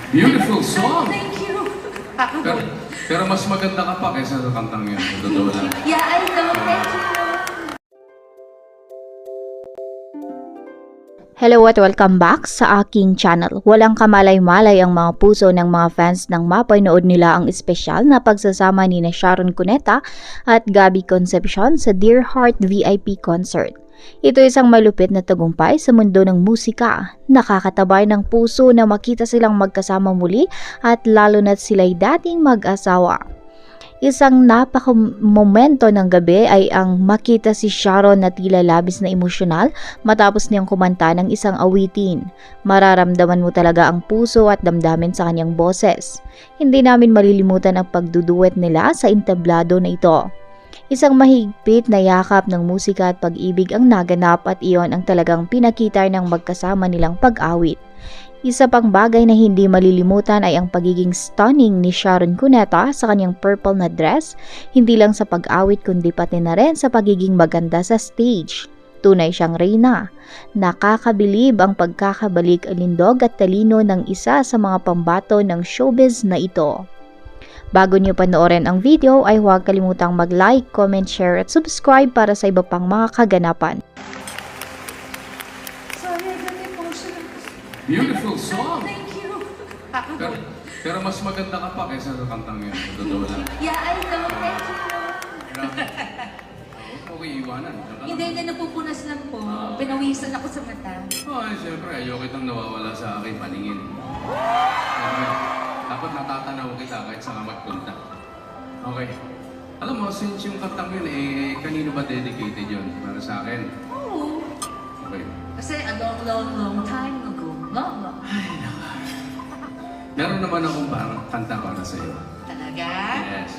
Beautiful song! Thank you. Pero, pero mas maganda ka pa kaysa sa kantang yun. Totoo lang. Yeah, I know. Thank you. Hello at welcome back sa aking channel. Walang kamalay-malay ang mga puso ng mga fans nang mapanood nila ang espesyal na pagsasama ni Sharon Cuneta at Gabby Concepcion sa Dear Heart VIP concert. Ito isang malupit na tagumpay sa mundo ng musika. Nakakatabay ng puso na makita silang magkasama muli at lalo na't sila'y dating mag-asawa. Isang napaka-momento ng gabi ay ang makita si Sharon na tila labis na emosyonal matapos niyang kumanta ng isang awitin. Mararamdaman mo talaga ang puso at damdamin sa kanyang boses. Hindi namin malilimutan ang pagduduet nila sa entablado na ito. Isang mahigpit na yakap ng musika at pag-ibig ang naganap at iyon ang talagang pinakita ng magkasama nilang pag-awit. Isa pang bagay na hindi malilimutan ay ang pagiging stunning ni Sharon Cuneta sa kanyang purple na dress, hindi lang sa pag-awit kundi pati na rin sa pagiging maganda sa stage. Tunay siyang reyna. Nakakabilib ang pagkakabalik-alindog at talino ng isa sa mga pambato ng showbiz na ito. Bago niyo panoorin ang video ay huwag kalimutang mag-like, comment, share at subscribe para sa iba pang mga kaganapan. Sorry, I got emotional. Beautiful song! Thank you. Pero, pero mas maganda ka pa kaysa sa kantang yun. Totoo lang. Yeah, I know. Thank you. Grabe. Okay, iwanan. Hindi, napupunas lang po. Pinawisan ako sa mata. Ay, siyempre, ayaw kitang nawawala sa akin paningin. Okay. Dapat natatanaw kita kahit saan ka magpunta. Okay. Alam mo, since yung kantang yun, kanino ba dedicated yun? Para sa akin? Oo. Okay. Kasi a long, long, long time ago. No? Ay, naka. Meron naman akong parang kanta para sa iyo. Talaga? Yes.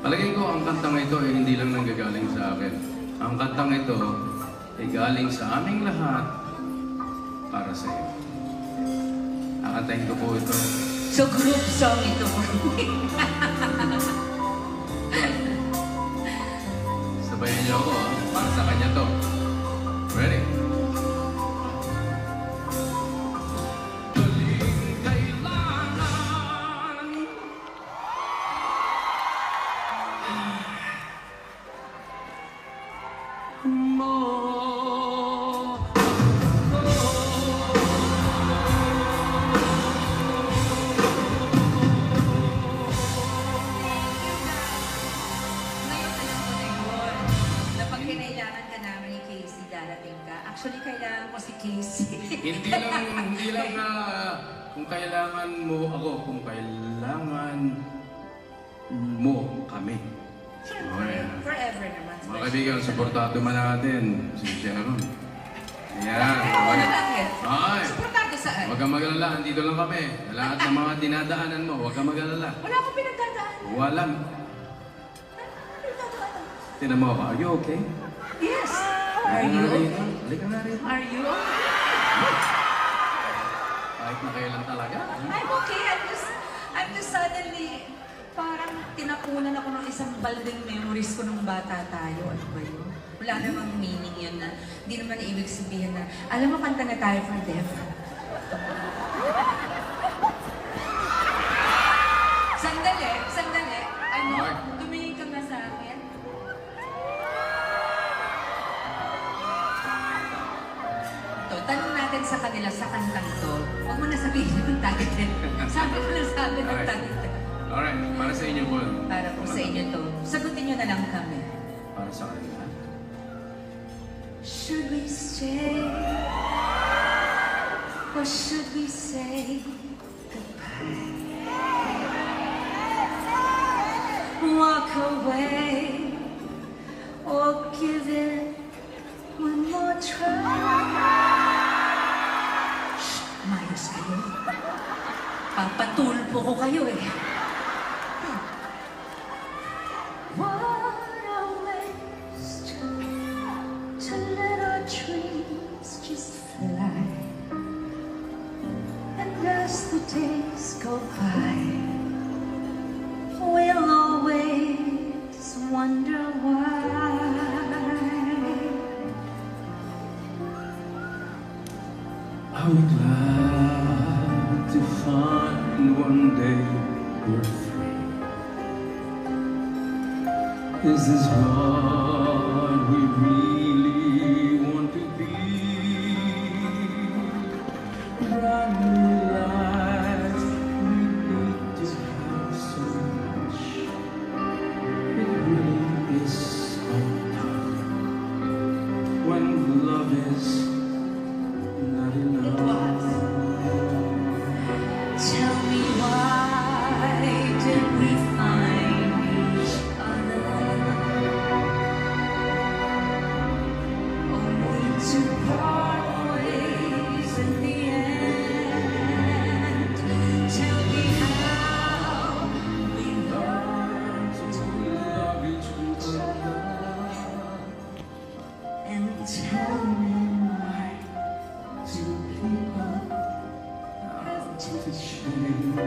Palagay ko, ang kantang ito ay hindi lang nanggagaling sa akin. Ang kantang ito ay galing sa aming lahat para sa iyo. Kakantahin ko po ito. So group song ito. Sabayan niyo ako, para sa kanya to. Ready? Actually, kailangan ko si Casey. Hindi lang kung kailangan mo ako, kung kailangan mo kami. Siyempre, forever naman. Mga kaibigan, supportado man natin si Sharon. Ayan. Oo, bakit? Ay, Supportado saan? huwag kang mag-alala, andito lang kami. Lahat ng mga dinadaanan mo, huwag kang mag-alala. Wala akong pinagdadaan. Walang. Tinan mo ako, are you okay? Yes. Are you okay? Halika nga rito. Are you? Kahit na kailan talaga. I'm okay. I'm just suddenly, parang tinakunan ako ng isang balding memories ko nung bata tayo. Ano ba yun? Wala namang meaning yun na, hindi naman ibig sabihin na, alam mo, kanta na tayo for Def. Sandali. Ano, tumingin ka nga sa akin. Tanong natin sa kanila sa kantang to. Huwag mo na sabihin ng title. Sabi ko lang sa akin ng title. Alright, para sa inyo po. Para po sa inyo to. Sagutin nyo na lang kami. Para sa kanila. Should we stay? Or should we say goodbye? Walk away or give it one more try? Mayos kayo. Papatulpo ko kayo eh. What a waste to let our dreams just fly. And as the days go by, we'll always wonder why. I would like to find one day we're free. Is this what we really want to be? Brand new lives we need to have so much. It really is so tough when love is not enough. Tell me why did we find each other only to part ways in the end? Tell me how we learned to Love each other. and tell me why do people have to Change.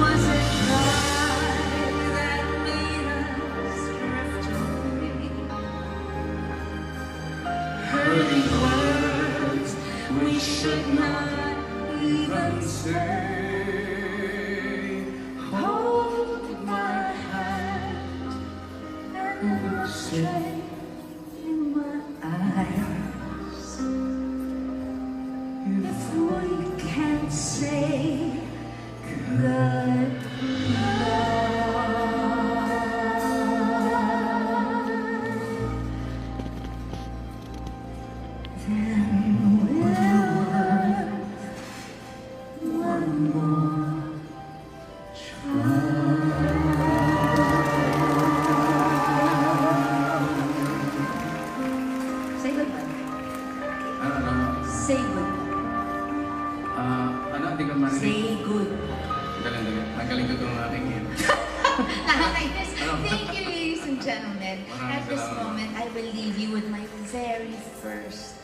Was it pride that made us drift away? Hurting words we should not even say. Hold my hand and look straight in my eyes. If we can't say good then we're one more try. Say goodbye. Say goodbye. Ano, di ka marinig? Say good. Galing. Ang galing ko itong aking hit. Nakakainis. Thank you, ladies and gentlemen. Maraming At this salamat. moment, I will leave you with my very first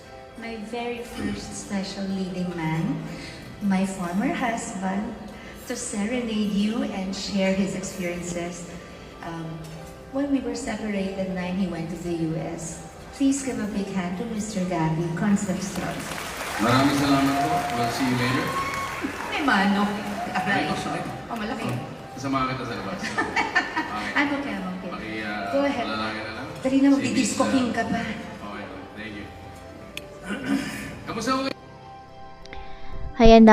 special leading man, my former husband, to serenade you and share his experiences when we were separated and he went to the US. Please give a big hand to Mr. Gabby Concepcion. Maraming salamat po. We'll see you later. May manok. Ay, sakit. Oh, malaki. Kasama kita sa labas. Okay. I'm okay. Go ahead. Palalangin na lang. Dali na, Si magdidisco Miss, king ka pa. Okay. Thank you. Kamusta ko? Ayan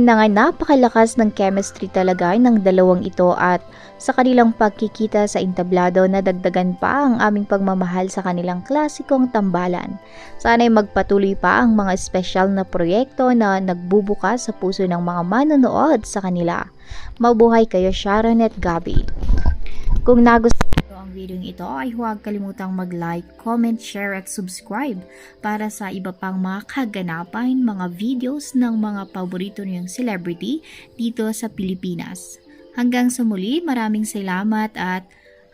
na nga, napakalakas ng chemistry talaga ng dalawang ito at sa kanilang pagkikita sa entablado nadagdagan pa ang aming pagmamahal sa kanilang klasikong tambalan. Sana'y magpatuloy pa ang mga espesyal na proyekto na nagbubukas sa puso ng mga manonood sa kanila. Mabuhay kayo, Sharon at Gabby. Kung nagustuhan ang video ito ay huwag kalimutang mag-like, comment, share at subscribe para sa iba pang mga kaganapan, mga videos ng mga paborito niyong celebrity dito sa Pilipinas. Hanggang sa muli, maraming salamat at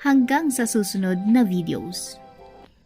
hanggang sa susunod na videos.